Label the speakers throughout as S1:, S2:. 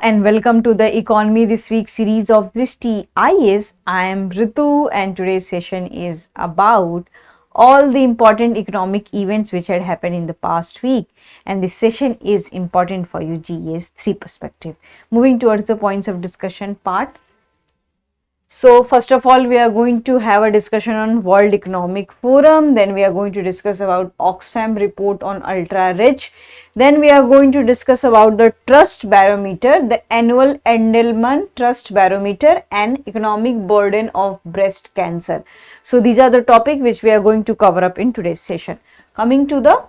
S1: and welcome to the Economy This Week series of Drishti IAS. I am Ritu and today's session is about all the important economic events which had happened in the past week, and this session is important for you GS-3 perspective. Moving towards the points of discussion part. So first of all, we are going to have a discussion on World Economic Forum. Then we are going to discuss about Oxfam report on ultra rich. Then we are going to discuss about the trust barometer, the annual Edelman trust barometer, and economic burden of breast cancer. So these are the topics which we are going to cover up in today's session. Coming to the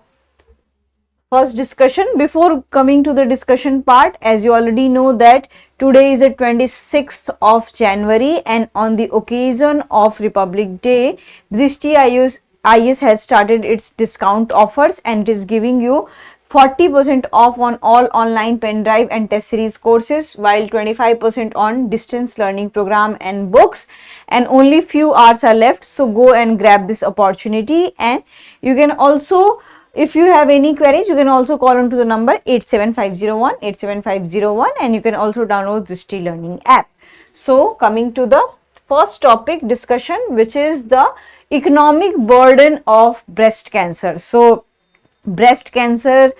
S1: first discussion, before coming to the discussion part, as you already know that today is the 26th of January and on the occasion of Republic Day, Drishti IAS has started its discount offers and it is giving you 40% off on all online pen drive and test series courses, while 25% on distance learning program and books, and only few hours are left. So go and grab this opportunity, and you can also, if you have any queries, you can also call on to the number 87501 and you can also download Drishti Learning app. So coming to the first topic discussion, which is the economic burden of breast cancer. So breast cancer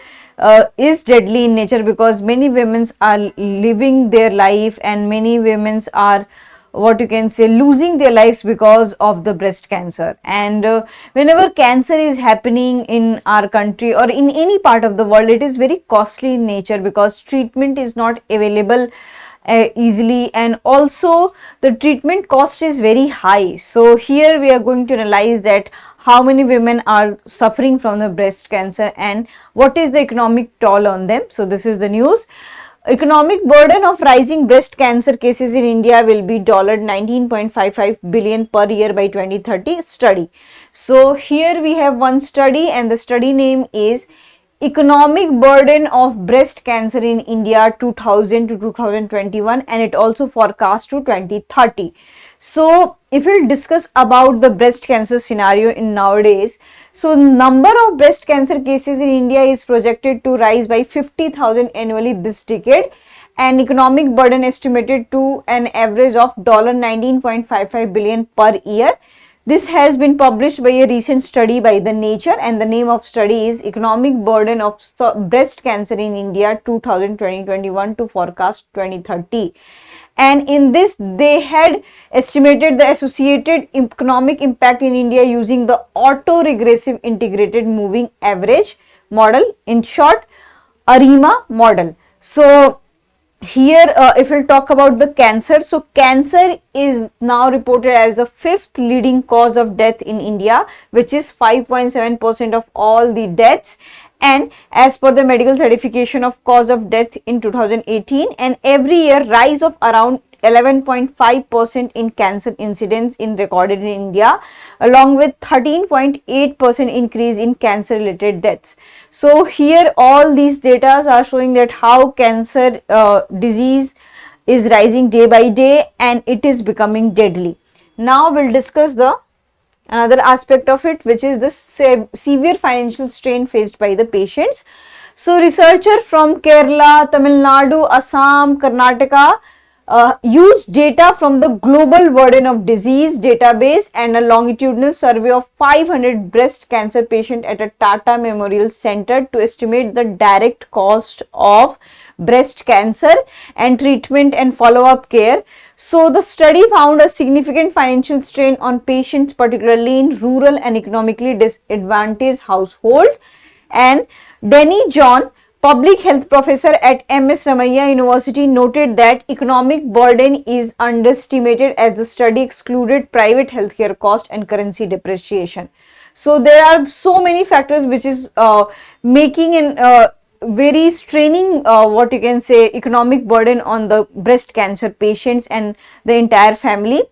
S1: is deadly in nature because many women are living their life and many women are losing their lives because of the breast cancer. And whenever cancer is happening in our country or in any part of the world, it is very costly in nature because treatment is not available easily, and also the treatment cost is very high. So here we are going to analyze that how many women are suffering from the breast cancer and what is the economic toll on them. So this is the news. Economic burden of rising breast cancer cases in India will be $19.55 billion per year by 2030 study. So here we have one study, and the study name is Economic Burden of Breast Cancer in India 2000 to 2021, and it also forecast to 2030. So if we'll discuss about the breast cancer scenario in nowadays, so number of breast cancer cases in India is projected to rise by 50,000 annually this decade, and economic burden estimated to an average of $19.55 billion per year. This has been published by a recent study by the Nature, and the name of study is Economic Burden of Breast Cancer in India 2021 to forecast 2030. And in this, they had estimated the associated economic impact in India using the auto-regressive integrated moving average model, in short, ARIMA model. So here, if we'll talk about the cancer, so cancer is now reported as the fifth leading cause of death in India, which is 5.7% of all the deaths. And as per the medical certification of cause of death in 2018, and every year rise of around 11.5% in cancer incidence in recorded in India, along with 13.8% increase in cancer related deaths. So here all these data are showing that how cancer disease is rising day by day and it is becoming deadly. Now we'll discuss the another aspect of it, which is the severe financial strain faced by the patients. So researcher from Kerala, Tamil Nadu, Assam, Karnataka used data from the Global Burden of Disease database and a longitudinal survey of 500 breast cancer patients at a Tata Memorial Center to estimate the direct cost of breast cancer and treatment and follow-up care. So the study found a significant financial strain on patients, particularly in rural and economically disadvantaged households. And Denny John, public health professor at MS Ramaiah University, noted that economic burden is underestimated as the study excluded private healthcare cost and currency depreciation. So there are so many factors which is making an very straining economic burden on the breast cancer patients and the entire family.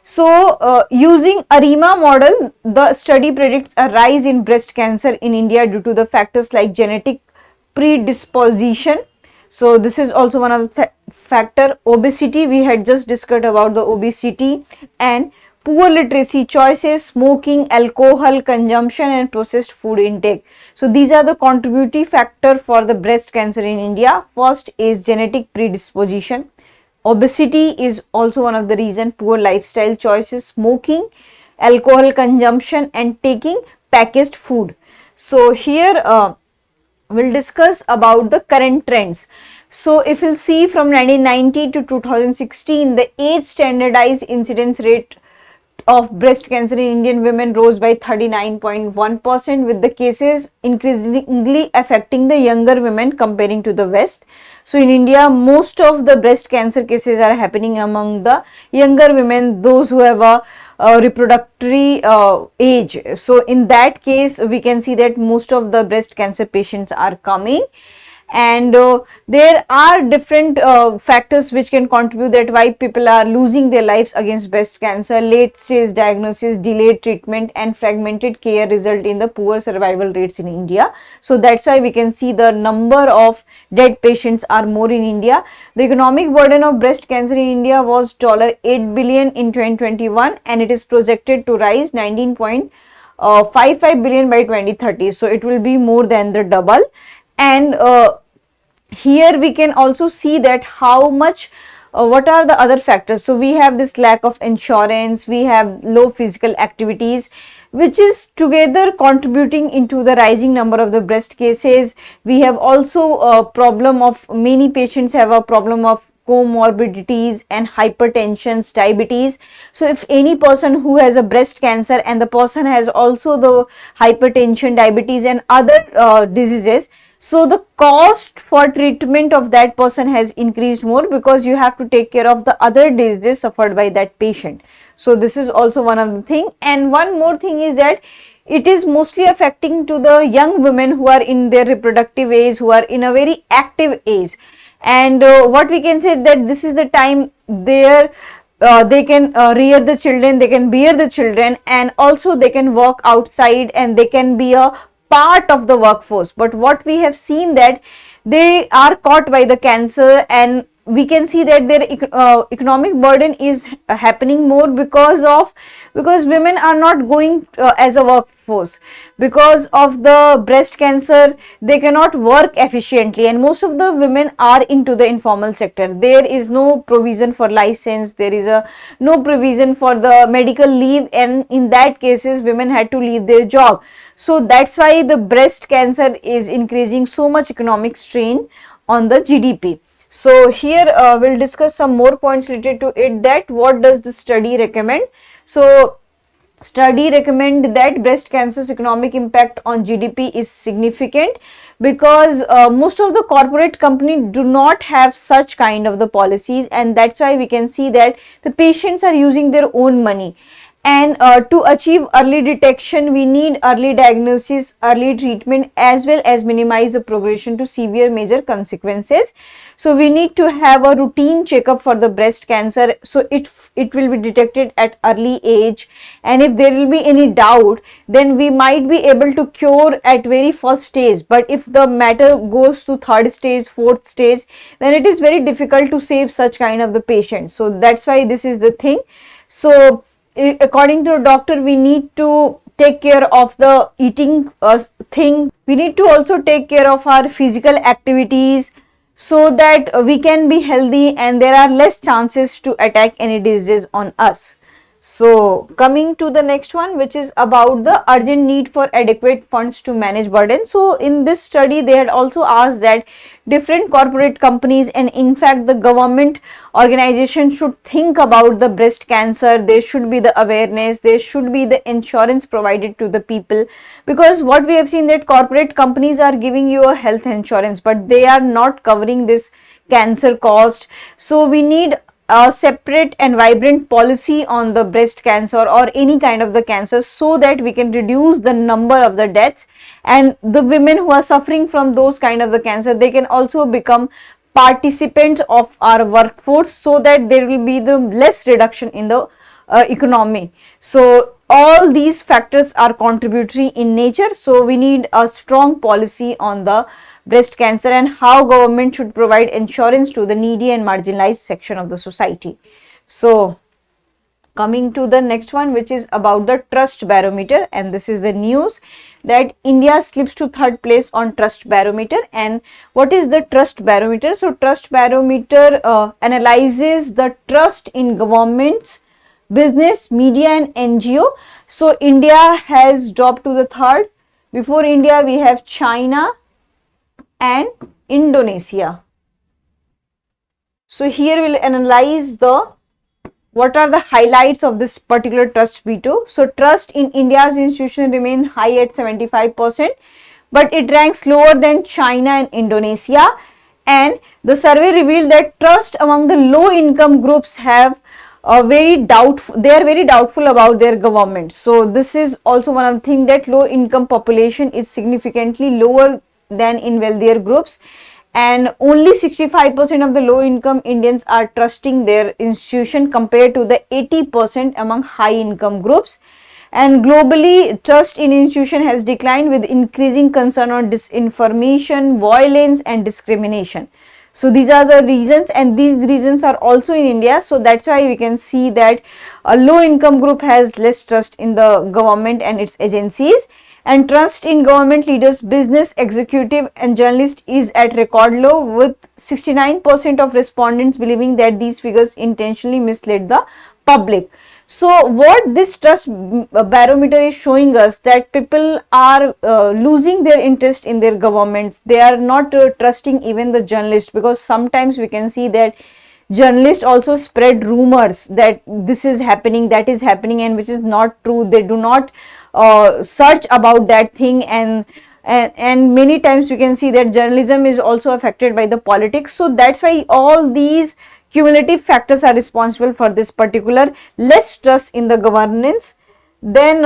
S1: So using ARIMA model, the study predicts a rise in breast cancer in India due to the factors like genetic predisposition. So this is also one of the factor. Obesity, we had just discussed about the obesity, and poor literacy choices, smoking, alcohol consumption and processed food intake. So these are the contributory factor for the breast cancer in India. First is genetic predisposition. Obesity is also one of the reason, poor lifestyle choices, smoking, alcohol consumption and taking packaged food. So here we'll discuss about the current trends. So if you'll see from 1990 to 2016, the age standardized incidence rate of breast cancer in Indian women rose by 39.1%, with the cases increasingly affecting the younger women comparing to the West. So in India, most of the breast cancer cases are happening among the younger women, those who have a reproductory age. So in that case, we can see that most of the breast cancer patients are coming. And there are different factors which can contribute that why people are losing their lives against breast cancer. Late stage diagnosis, delayed treatment and fragmented care result in the poor survival rates in India. So that's why we can see the number of dead patients are more in India. The economic burden of breast cancer in India was $8 billion in 2021 and it is projected to rise 19.55 billion by 2030. So it will be more than the double. And here we can also see that how much what are the other factors. So we have this lack of insurance, we have low physical activities, which is together contributing into the rising number of the breast cases. We have also a problem of many patients have a problem of comorbidities and hypertension, diabetes. So if any person who has a breast cancer and the person has also the hypertension, diabetes and other diseases, so the cost for treatment of that person has increased more because you have to take care of the other diseases suffered by that patient. So this is also one of the thing. And one more thing is that it is mostly affecting to the young women who are in their reproductive age, who are in a very active age. And what we can say that this is the time there they can rear the children, they can bear the children, and also they can work outside and they can be a part of the workforce. But what we have seen that they are caught by the cancer, and we can see that their economic burden is happening more because women are not going as a workforce. Because of the breast cancer, they cannot work efficiently, and most of the women are into the informal sector. There is no provision for license, there is no provision for the medical leave, and in that cases women had to leave their job. So that's why the breast cancer is increasing so much economic strain on the GDP. So here we'll discuss some more points related to it, that what does the study recommend. So study recommend that breast cancer's economic impact on GDP is significant because most of the corporate companies do not have such kind of the policies, and that's why we can see that the patients are using their own money. And to achieve early detection, we need early diagnosis, early treatment, as well as minimize the progression to severe major consequences. So we need to have a routine checkup for the breast cancer, so it will be detected at early age, and if there will be any doubt, then we might be able to cure at very first stage. But if the matter goes to third stage, fourth stage, then it is very difficult to save such kind of the patient. So that's why this is the thing. So according to a doctor, we need to take care of the eating thing. We need to also take care of our physical activities so that we can be healthy and there are less chances to attack any disease on us. So coming to the next one, which is about the urgent need for adequate funds to manage burden. So in this study, they had also asked that different corporate companies and in fact the government organization should think about the breast cancer. There should be the awareness, there should be the insurance provided to the people, because what we have seen that corporate companies are giving you a health insurance, but they are not covering this cancer cost. So we need a separate and vibrant policy on the breast cancer or any kind of the cancer, so that we can reduce the number of the deaths, and the women who are suffering from those kind of the cancer, they can also become participants of our workforce, so that there will be the less reduction in the economy. So all these factors are contributory in nature. So we need a strong policy on the breast cancer and how government should provide insurance to the needy and marginalized section of the society. So Coming to the next one, which is about the trust barometer, and this is the news that India slips to third place on trust barometer. And what is the trust barometer? So trust barometer analyzes the trust in governments, business, media and NGO. So India has dropped to the third. Before India we have China and Indonesia. So here we'll analyze what are the highlights of this particular trust B2. So trust in India's institution remain high at 75%, but it ranks lower than China and Indonesia. And the survey revealed that trust among the low income groups have they are very doubtful about their government. So this is also one of the things, that low income population is significantly lower than in wealthier groups, and only 65% of the low income Indians are trusting their institution compared to the 80% among high income groups. And globally, trust in institution has declined with increasing concern on disinformation, violence and discrimination. So these are the reasons, and these reasons are also in India. So that's why we can see that a low income group has less trust in the government and its agencies. And trust in government leaders, business, executive and journalists is at record low, with 69% of respondents believing that these figures intentionally misled the public. So what this trust barometer is showing us, that people are losing their interest in their governments. They are not trusting even the journalists, because sometimes we can see that journalists also spread rumors that this is happening, that is happening, and which is not true. They do not search about that thing, and many times we can see that journalism is also affected by the politics. So that's why all these cumulative factors are responsible for this particular less trust in the governance. Then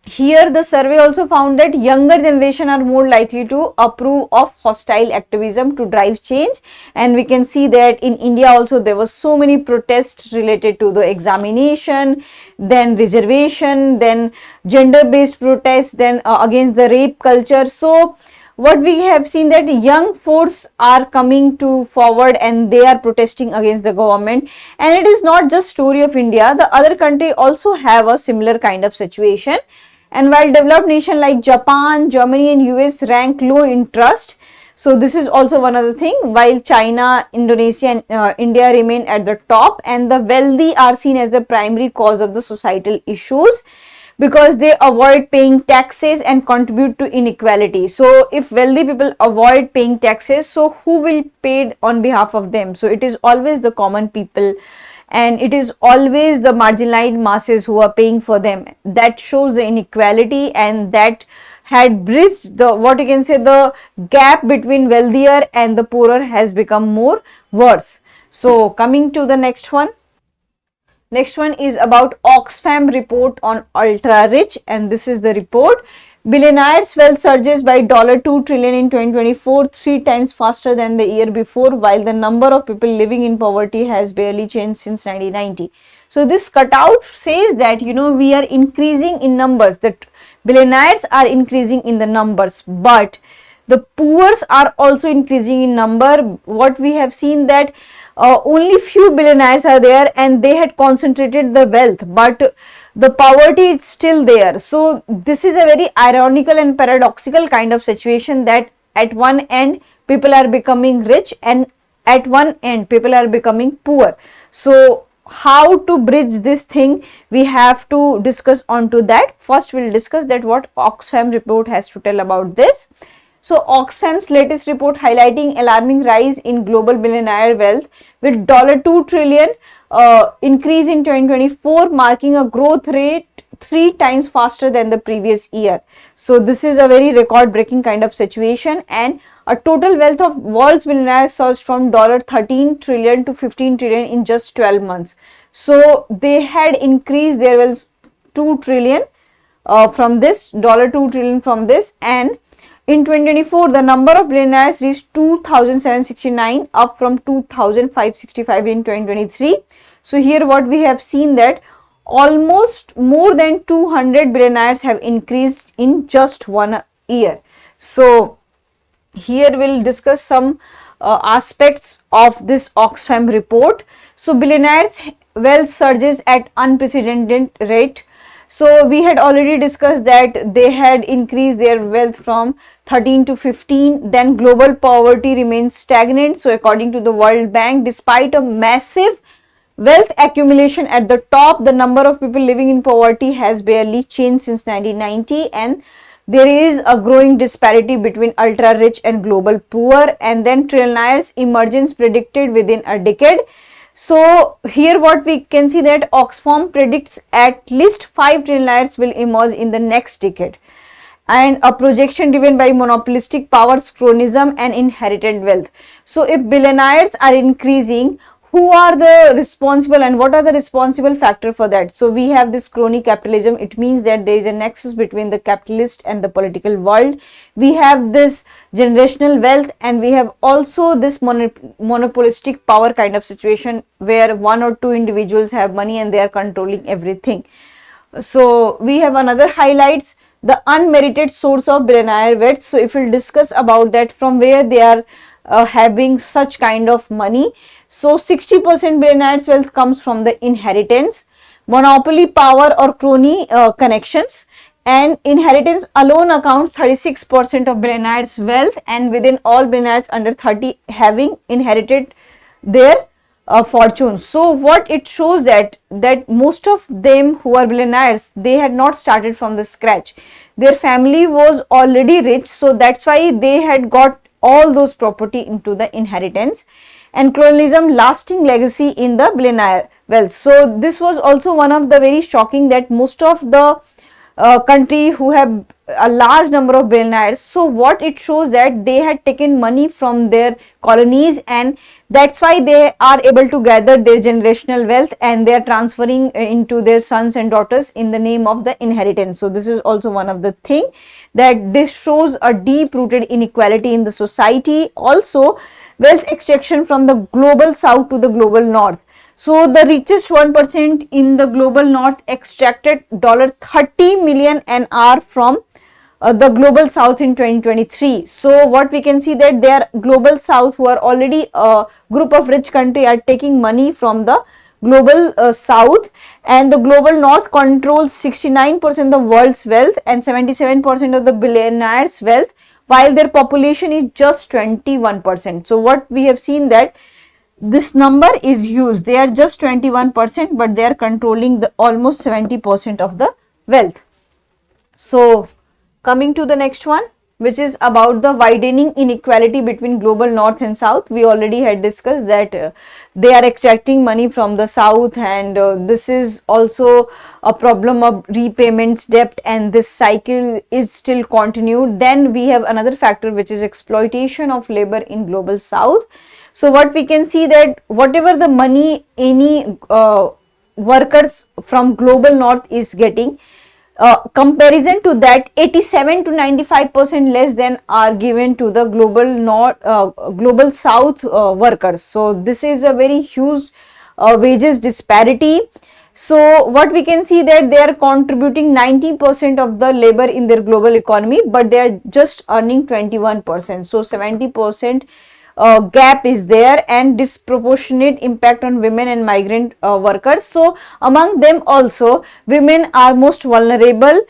S1: here the survey also found that younger generation are more likely to approve of hostile activism to drive change. And we can see that in India also there were so many protests related to the examination, then reservation, then gender based protests, then against the rape culture. So what we have seen, that young force are coming to forward and they are protesting against the government. And it is not just story of India, the other country also have a similar kind of situation. And while developed nation like Japan, Germany and US rank low in trust, so this is also one other thing, while China, Indonesia and India remain at the top, and the wealthy are seen as the primary cause of the societal issues, because they avoid paying taxes and contribute to inequality. So if wealthy people avoid paying taxes, so who will pay on behalf of them? So it is always the common people, and it is always the marginalized masses who are paying for them. That shows the inequality, and that had bridged the, what you can say, the gap between wealthier and the poorer has become more worse. So coming to the next one. Next one is about Oxfam report on ultra rich, and this is the report. Billionaires' wealth surges by $2 trillion in 2024, 3 times faster than the year before, while the number of people living in poverty has barely changed since 1990. So this cutout says that, we are increasing in numbers, that billionaires are increasing in the numbers, but the poor are also increasing in number. What we have seen, that only few billionaires are there and they had concentrated the wealth, but the poverty is still there. So this is a very ironical and paradoxical kind of situation, that at one end people are becoming rich and at one end people are becoming poor. So how to bridge this thing, we have to discuss onto that. First we'll discuss that what Oxfam report has to tell about this. So Oxfam's latest report highlighting alarming rise in global billionaire wealth, with $2 trillion increase in 2024, marking a growth rate 3 times faster than the previous year. So this is a very record breaking kind of situation, and a total wealth of world's billionaires surged from $13 trillion to $15 trillion in just 12 months. So they had increased their wealth 2 trillion from this, $2 trillion from this, and in 2024, the number of billionaires reached 2,769, up from 2,565 in 2023. So here what we have seen, that almost more than 200 billionaires have increased in just 1 year. So here we'll discuss some aspects of this Oxfam report. So billionaires wealth surges at unprecedented rate. So we had already discussed that they had increased their wealth from 13 to 15. Then global poverty remains stagnant. So according to the World Bank, despite a massive wealth accumulation at the top, the number of people living in poverty has barely changed since 1990, and there is a growing disparity between ultra rich and global poor. And then trillionaires emergence predicted within a decade. So here what we can see that Oxfam predicts at least 5 trillionaires will emerge in the next decade, and a projection driven by monopolistic powers, cronyism and inherited wealth. So if billionaires are increasing, who are the responsible and what are the responsible factor for that? So we have this crony capitalism. It means that there is a nexus between the capitalist and the political world. We have this generational wealth, and we have also this monopolistic power kind of situation where 1 or 2 individuals have money and they are controlling everything. So we have another highlights, the unmerited source of billionaire wealth. So if we'll discuss about that, from where they are having such kind of money. So 60% billionaires wealth comes from the inheritance, monopoly power or crony connections, and inheritance alone accounts 36% of billionaires wealth, and within all billionaires under 30 having inherited their fortune. So what it shows that most of them who are billionaires, they had not started from the scratch. Their family was already rich, so that's why they had got all those property into the inheritance. And colonialism lasting legacy in the billionaire wealth. So this was also one of the very shocking, that most of the country who have a large number of billionaires, so what it shows that they had taken money from their colonies, and that's why they are able to gather their generational wealth, and they are transferring into their sons and daughters in the name of the inheritance. So this is also one of the thing, that this shows a deep rooted inequality in the society. Also wealth extraction from the global south to the global north. So the richest 1% in the global north extracted $30 million an hour from the global south in 2023. So what we can see that their global south, who are already a group of rich country, are taking money from the global south, and the global north controls 69% of world's wealth and 77% of the billionaires wealth, while their population is just 21%. So what we have seen that this number is huge. They are just 21%, but they are controlling the almost 70% of the wealth. So coming to the next one, which is about the widening inequality between global north and south. We already had discussed that they are extracting money from the south, and this is also a problem of repayments, debt, and this cycle is still continued. Then we have another factor, which is exploitation of labor in global south. So what we can see that whatever the money any workers from global north is getting, comparison to that 87 to 95% less than are given to the global south workers. So this is a very huge wages disparity. So what we can see that they are contributing 90% of the labor in their global economy, but they are just earning 21%. So 70% gap is there, and disproportionate impact on women and migrant workers. So among them also, women are most vulnerable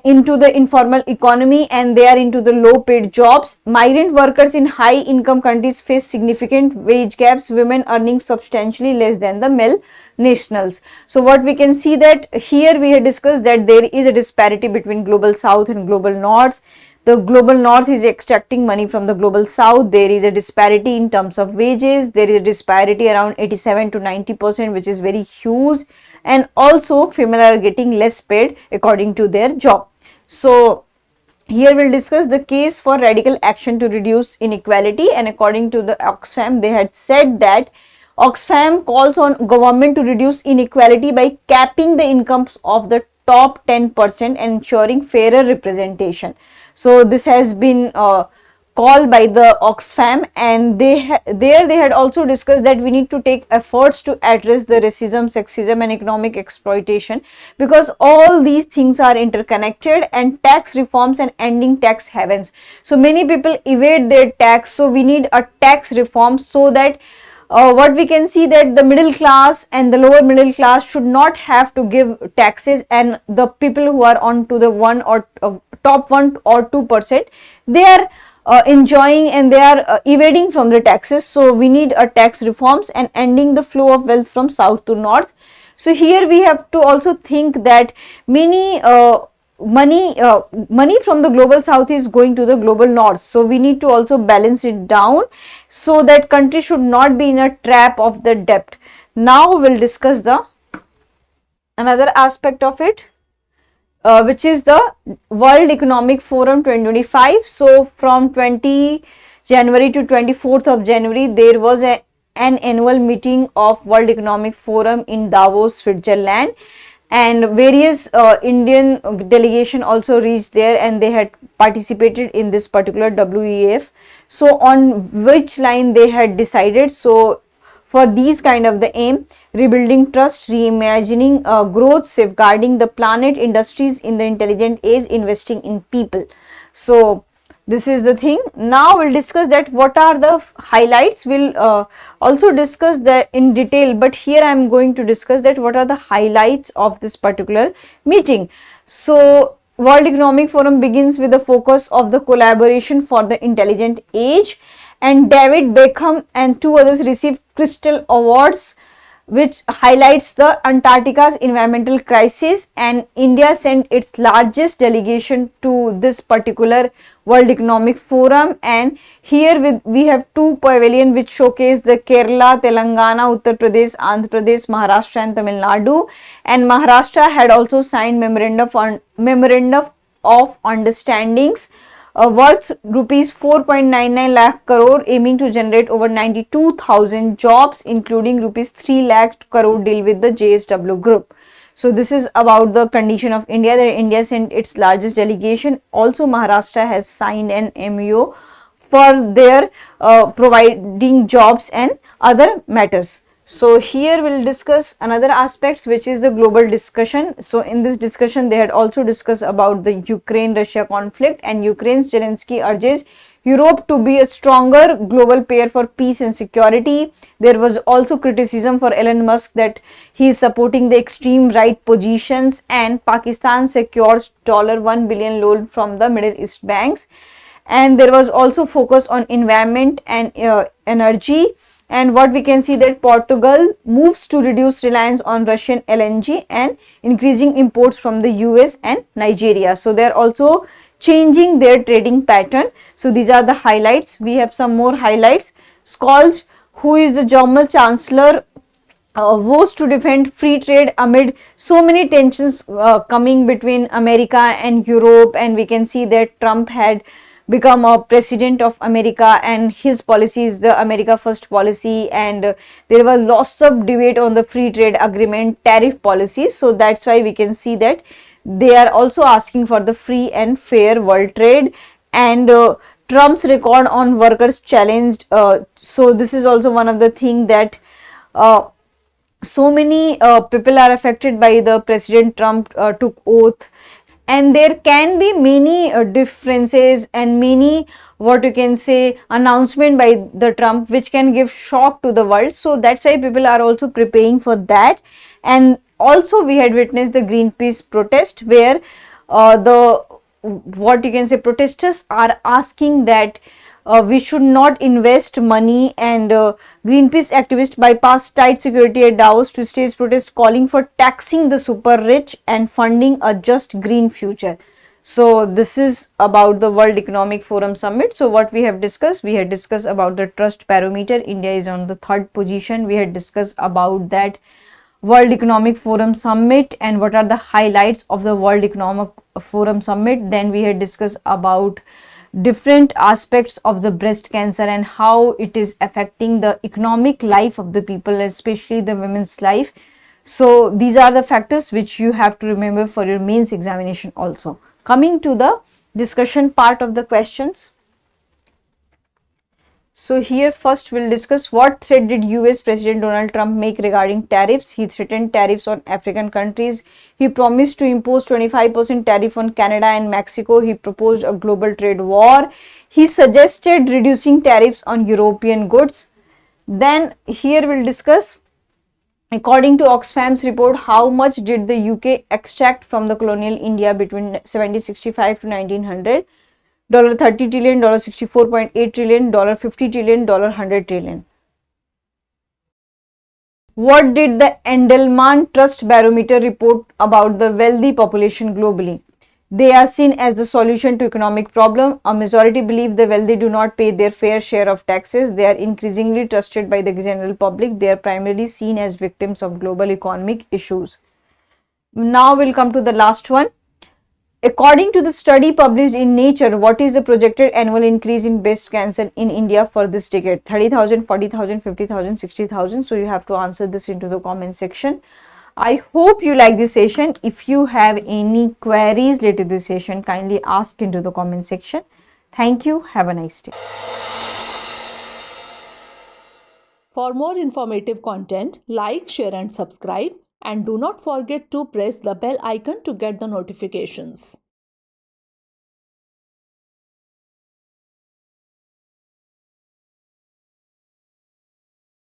S1: into the informal economy, and they are into the low paid jobs. Migrant workers in high income countries face significant wage gaps, women earning substantially less than the male nationals. So what we can see that here we have discussed that there is a disparity between global south and global north. The global north is extracting money from the global south. There is a disparity in terms of wages. There is a disparity around 87 to 90%, which is very huge. And also female are getting less paid according to their job. So here we'll discuss the case for radical action to reduce inequality. And according to the Oxfam, they had said that Oxfam calls on government to reduce inequality by capping the incomes of the top 10% and ensuring fairer representation. So this has been called by the Oxfam, and they had also discussed that we need to take efforts to address the racism, sexism and economic exploitation, because all these things are interconnected, and tax reforms and ending tax havens. So many people evade their tax, so we need a tax reform so that what we can see that the middle class and the lower middle class should not have to give taxes, and the people who are on to the top 1 or 2%, they are enjoying and they are evading from the taxes. So we need a tax reforms and ending the flow of wealth from south to north. So here we have to also think that many money from the global south is going to the global north, so we need to also balance it down so that country should not be in a trap of the debt. Now we'll discuss the another aspect of it, which is the World Economic Forum 2025. So from 20 January to 24th of January, there was an annual meeting of World Economic Forum in Davos, Switzerland, and various Indian delegation also reached there and they had participated in this particular WEF. So on which line they had decided, so for these kind of the aim: rebuilding trust, reimagining growth, safeguarding the planet, industries in the intelligent age, investing in people. So this is the thing. Now we'll discuss that what are the highlights. We'll also discuss that in detail, but here I am going to discuss that what are the highlights of this particular meeting. So World Economic Forum begins with the focus of the collaboration for the intelligent age, and David Beckham and 2 others received Crystal Awards, which highlights the Antarctica's environmental crisis, and India sent its largest delegation to this particular World Economic Forum. And here we have 2 pavilions which showcase the Kerala, Telangana, Uttar Pradesh, Andhra Pradesh, Maharashtra and Tamil Nadu, and Maharashtra had also signed memorandum of understandings worth rupees 4.99 lakh crore, aiming to generate over 92,000 jobs, including rupees 3 lakh crore deal with the JSW group. So this is about the condition of India, that India sent its largest delegation. Also Maharashtra has signed an MOU for their providing jobs and other matters. So here we'll discuss another aspects, which is the global discussion. So in this discussion they had also discussed about the Ukraine-Russia conflict, and Ukraine's Zelensky urges Europe to be a stronger global player for peace and security. There was also criticism for Elon Musk that he is supporting the extreme right positions, and Pakistan secures $1 billion loan from the Middle East banks. And there was also focus on environment and energy. And what we can see that Portugal moves to reduce reliance on Russian LNG and increasing imports from the US and Nigeria. So they are also changing their trading pattern. So these are the highlights. We have some more highlights. Scholz, who is the German Chancellor, vows to defend free trade amid so many tensions coming between America and Europe. And we can see that Trump had become a president of America and his policy is the America first policy, and there was lots of debate on the free trade agreement tariff policies. So that's why we can see that they are also asking for the free and fair world trade. And Trump's record on workers challenged. So this is also one of the thing that so many people are affected by the President Trump took oath, and there can be many differences and many, what you can say, announcement by the Trump which can give shock to the world. So that's why people are also preparing for that. And also we had witnessed the Greenpeace protest where the, what you can say, protesters are asking that we should not invest money, and Greenpeace activists bypass tight security at Davos to stage protest calling for taxing the super rich and funding a just green future. So this is about the World Economic Forum Summit. So what we have discussed, we had discussed about the trust barometer. India is on the 3rd position. We had discussed about that World Economic Forum Summit and what are the highlights of the World Economic Forum Summit. Then we had discussed about different aspects of the breast cancer and how it is affecting the economic life of the people, especially the women's life. So these are the factors which you have to remember for your mains examination also. Coming to the discussion part of the questions. So here first we'll discuss what threat did US President Donald Trump make regarding tariffs. He threatened tariffs on African countries. He promised to impose 25% tariff on Canada and Mexico. He proposed a global trade war. He suggested reducing tariffs on European goods. Then here we'll discuss, according to Oxfam's report, how much did the UK extract from the colonial India between 1765 to 1900? $30 trillion, $64.8 trillion, $50 trillion, $100 trillion. What did the Edelman Trust Barometer report about the wealthy population globally? They are seen as the solution to economic problem. A majority believe the wealthy do not pay their fair share of taxes. They are increasingly trusted by the general public. They are primarily seen as victims of global economic issues. Now we'll come to the last one. According to the study published in Nature, what is the projected annual increase in breast cancer in India for this decade? 30,000, 40,000, 50,000, 60,000. So you have to answer this into the comment section. I hope you like this session. If you have any queries related to this session, kindly ask into the comment section. Thank you. Have a nice day.
S2: For more informative content, like, share and subscribe, and do not forget to press the bell icon to get the notifications.